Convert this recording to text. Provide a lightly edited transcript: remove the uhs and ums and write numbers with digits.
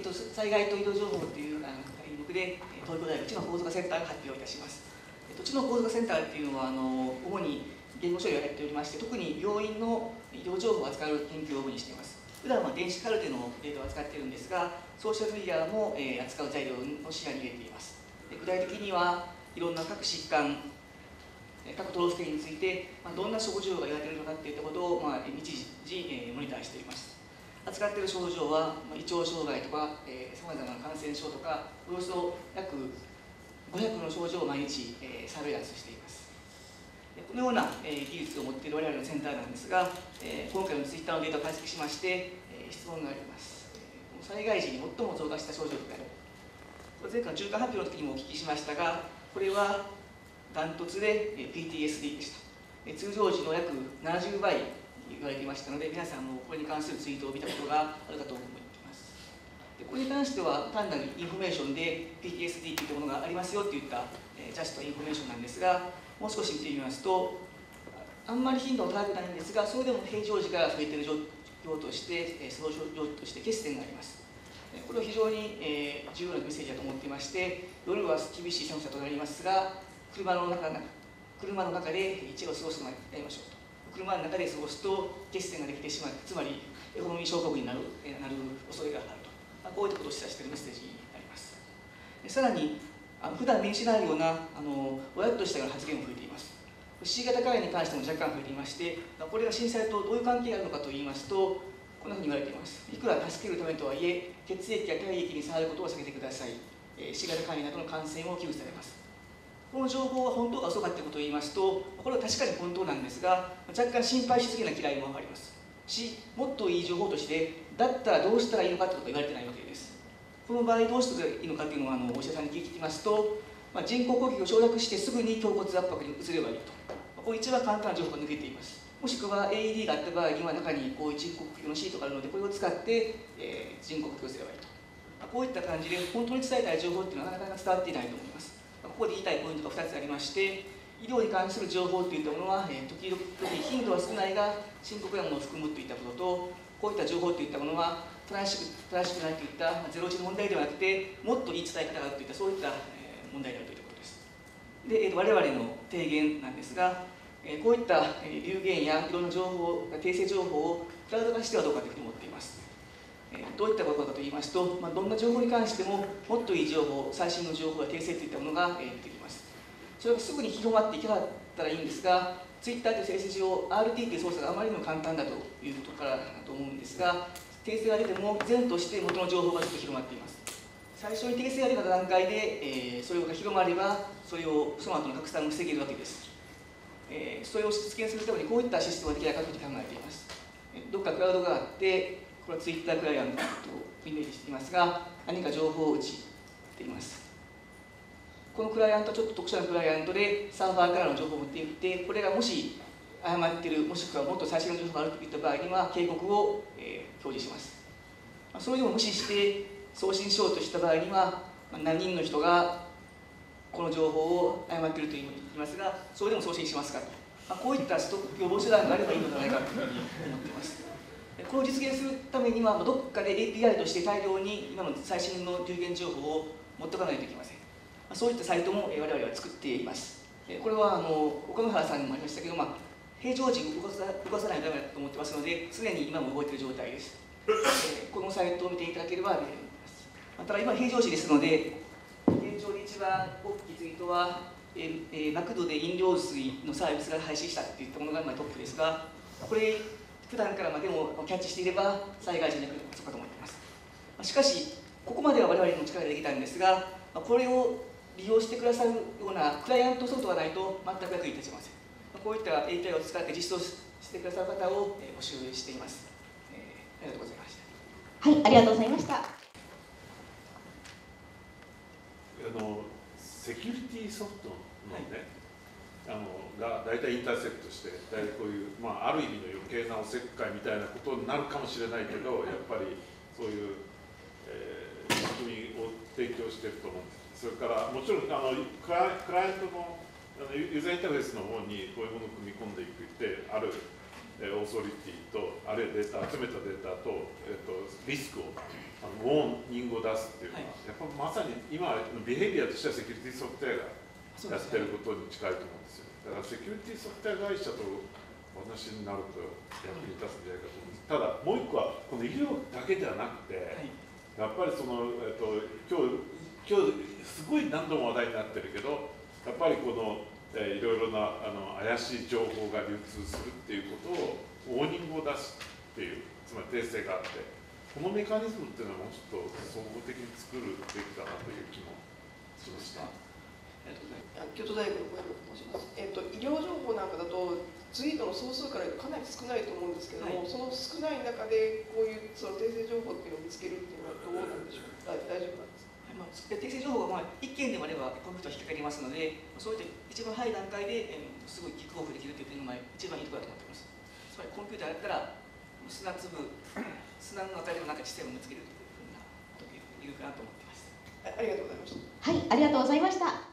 災害と移動情報という題目で、東京大学知能構造化センターが発表いたします。知能構造化センターっていうのは主に言語処理をやっておりまして、特に病院の医療情報を扱う研究を主にしています。普段は電子カルテのデータを扱っているんですが、ソーシャルメディアも扱う材料の視野に入れています。具体的にはいろんな各疾患、各都道府県についてどんな症状が言われているのかといったことを日時モニターしています。扱っている症状は胃腸障害とかさまざまな感染症とか、およそ約500の症状を毎日サーベイランスしています。このような技術を持っている我々のセンターなんですが、今回のツイッターのデータを解析しまして質問があります。災害時に最も増加した症状とか、前回の中間発表の時にもお聞きしましたが、これはダントツで PTSD でした。通常時の約70倍言われていましたので、皆さんもこれに関するツイートを見たことがあるかと思います。これに関しては単なるインフォメーションで PTSD といったものがありますよといったジャストインフォメーションなんですが、もう少し見てみますと、あんまり頻度は高くないんですが、それでも平常時から増えている状況として、その状況として血栓があります。これは非常に重要なメッセージだと思っていまして、夜は厳しい寒さとなりますが、車の中で一夜を過ごすのをやりましょうと。車の中で過ごすと血栓ができてしまって、つまりエコノミー症候群になる恐れがあると、こういったことを示唆しているメッセージになります。さらに普段目にしないようなぼやっとしたような発言も増えています。C 型肝炎に関しても若干増えていまして、これが震災とどういう関係があるのかといいますと、こんなふうに言われています。いくら助けるためとはいえ、血液や体液に触ることを避けてください。C 型肝炎などの感染を危惧されます。この情報は本当か嘘かということを言いますと、これは確かに本当なんですが、若干心配しすぎな嫌いもありますし、もっといい情報として、だったらどうしたらいいのかということが言われてないわけです。この場合どうしたらいいのかというのはお医者さんに聞いてきますと、人工呼吸を承諾してすぐに胸骨圧迫に移ればいいと。これ一番簡単な情報が抜けています。もしくは AED があった場合には中にこういう人工呼吸のシートがあるので、これを使って、人工呼吸をすればいいと。こういった感じで本当に伝えたい情報っていうのはなかなか伝わっていないと思います。ここで言いたいポイントが2つありまして、医療に関する情報といったものは、時々頻度は少ないが深刻なものを含むといったことと、こういった情報といったものは正しくないといったゼロ一の問題ではなくて、もっといい伝え方があるといったそういった問題であるといったことです。で、我々の提言なんですが、こういった流言やいろんな情報、訂正情報をクラウド化してはどうかというふうに思っています。どういったことかといいますと、どんな情報に関してももっといい情報、最新の情報や訂正といったものが出てきます。それがすぐに広まっていけなかったらいいんですが、Twitter という性質上 RT という操作があまりにも簡単だということからだと思うんですが、訂正が出ても依然として元の情報がちょっと広まっています。最初に訂正が出た段階で、それが広まればその後の拡散を防げるわけです。それを実現するためにこういったシステムができないかと考えています。どっかクラウドがあって、これは Twitter クライアントをイメージしていますが、何か情報を打ちています。このクライアントはちょっと特殊なクライアントで、サーバーからの情報を持っていって、これがもし誤っている、もしくはもっと最新の情報があるといった場合には、警告を表示します。それでも無視して送信しようとした場合には、何人の人がこの情報を誤っていると言いますが、それでも送信しますかと。こういったストップ予防手段があればいいのではないかというふうに思っています。これを実現するためには、どこかで API として大量に今の最新の流言情報を持っておかないといけません。そういったサイトも我々は作っています。これは岡野原さんにもありましたけど、平常時動かさないとダメだと思ってますので、常に今も動いている状態です。このサイトを見ていただければ見れると思います。ただ今平常時ですので、現状で一番大きいツイートは、マクドで飲料水のサービスが廃止したといったものが今トップですが、これ普段からでもキャッチしていれば災害時に役立つかと思っています。しかしここまでは我々の力でできたんですが、これを利用してくださるようなクライアントソフトがないと全く役に立ちません。こういった API を使って実装してくださる方を募集しています。ありがとうございました。はい、ありがとうございました。セキュリティソフトのね、が大体インターセプトして、大体こういう、ある意味の余計なおせっかいみたいなことになるかもしれないけど、やっぱりそういう、仕組みを提供していると思うんです。それからもちろんクライアントのユーザーインターフェースの方にこういうものを組み込んでいくってあるオーソリティと、あるいはデータ、集めたデータと、リスクを、ウォーニングを出すっていうのは、やっぱまさに今のビヘイビアとしてはセキュリティソフトウェアがやってることに近いと思うんですよ。だからセキュリティソフトウェア会社とお話になると役に立つんじゃないかと思うんです。ただもう一個はこの医療だけではなくて、やっぱりその、今日すごい何度も話題になってるけど、やっぱりこの、いろいろな怪しい情報が流通するっていうことをウォーニングを出すっていう、つまり訂正があって、このメカニズムっていうのはもうちょっと総合的に作るべきだなという気もしました。京都大学の小山と申します。医療情報なんかだとツイートの総数から言うとかなり少ないと思うんですけども、その少ない中でこういうその訂正情報っていうのを見つけるっていうのはどうなんでしょうか。大丈夫なんですか。訂正情報が1件でもあればコンピューター引っかかりますので、そういった一番早い段階ですぐキックオフできるというのが一番いいところだと思っています。つまりコンピューターだったら砂の中でもなんか小さいものを見つけるというふうなことがいるかなと思っています。ありがとうございました。はい、ありがとうございました。